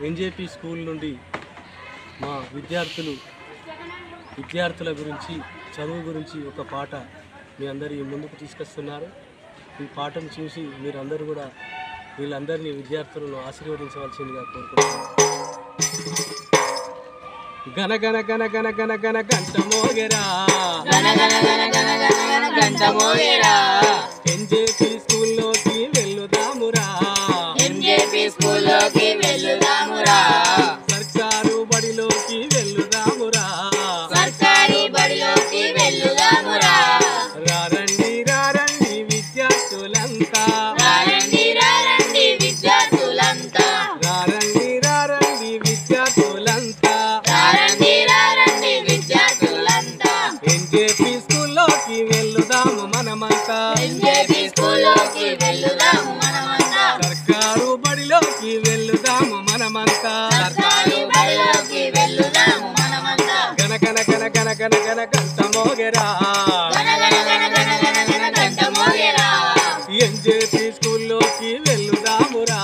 NJP school నుండి మా విద్యార్థుల గురించి చదువు గురించి ఒక పాట మీ అందరి ముందుకు తీసుకొస్తున్నారు. ఈ పాటను చూసి మీరందరూ కూడా వీళ్ళందరినీ విద్యార్థులను ఆశీర్వదించవలసిందిగా కోరుకుంటున్నాను. గన గన గన గన గన గన గంట మోగెరా, ఎన్జేపీ స్కూల్లోకి వెళ్ళుదామురా, సర్కారు బడిలోకి వెళ్ళుదామురా, రారండి రారండి విద్యార్థులంతా, రారండి రారండి విద్యార్థులంతా, ఎన్జేపీ స్కూల్లోకి వెళ్ళుదాము మనమంతా, సర్కారు బడిలోకి వెళ్ళుదాము మనమంతా, గన గన గన గన గన గన గంట మోగెరా, ఎన్జేపీ స్కూల్లోకి వెళ్ళుదామురా,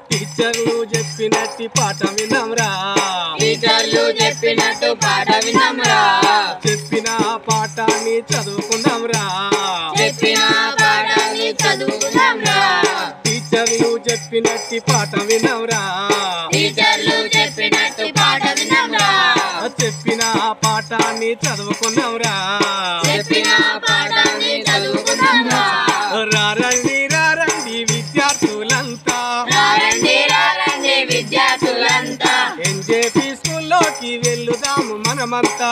టీచర్లు చెప్పినట్టు పాట విన్నాంరా, చెప్పిన పాఠాన్ని చదువుకుందాంరా, టీచర్లు చెప్పినట్టు పాట విన్నాంరా, చెప్పిన పాఠాన్ని చదువుకున్నాంరా, రారండి రారండి విద్యార్థులంతా, ఎన్జేపీ స్కూల్లోకి వెళ్ళుదాము మనమంతా,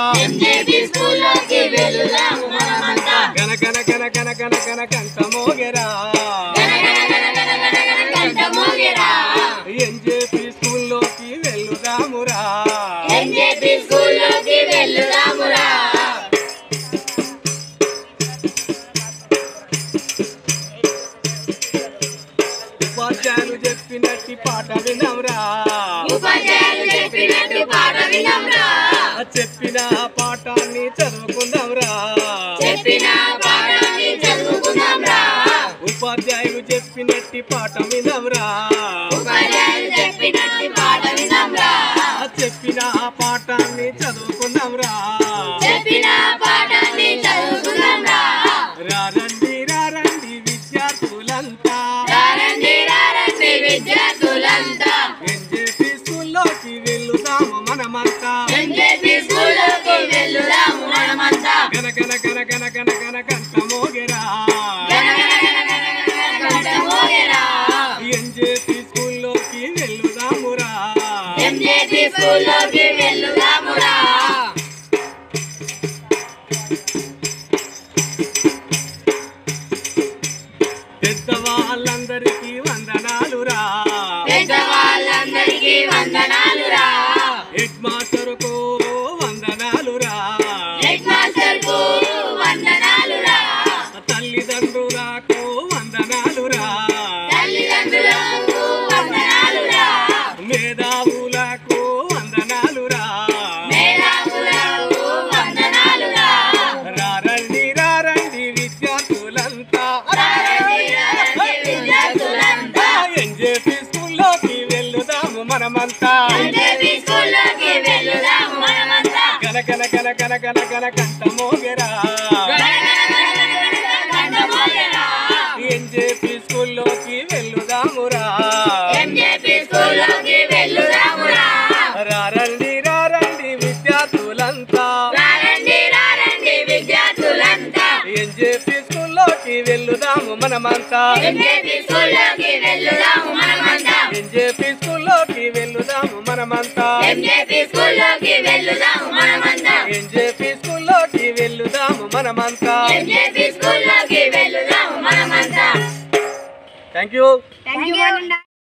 గన గన గన గన గన గన గంట మోగెరా, ఎన్జేపీ స్కూల్లోకి వెళ్ళుదామురా, ఉపాధ్యాయులు చెప్పినట్టు పాట విన్నాంరా, చెప్పిన పాఠాన్ని చదువుకుందాంరా, ఉపాధ్యాయులు చెప్పినట్టు పాట విన్నాంరా, చెప్పిన పాఠాన్ని చదువుకుందాంరా, రారండి రారండి విద్యార్థులంతా, ఎన్జేపీ స్కూల్లోకి వెళ్ళుదాము మనమంతా, గన గన గన గన గన గన గంట మోగెరా, ఎన్జేపీ స్కూల్లోకి వెళ్ళుదామురా, పెద్దవాళ్ళందరికీ వందనాలురా, హెడ్ మాస్టర్కు వందనాలురా, తల్లిదండ్రులకు వందనాలురా, మేధావులకు వందనాలురా, రారండి రారండి విద్యార్థులంతా, ఎన్జేపీ స్కూల్లోకి వెళ్ళుదాము మనమంతా, గన గన గన గన గన గన గంట మోగెరా, ఎన్జేపీ స్కూల్లోకి వెళ్ళుదామురా, రారండి రారండి విద్యార్థులంతా, ఎన్జేపీ స్కూల్లోకి వెళ్ళుదాము మనమంతా, ఎన్జేపీ స్కూల్లోకి వెళ్ళుదాము మనమంతా, ఎన్జేపీ స్కూల్లోకి వెళ్ళుదాము మనమంతా. Thank you.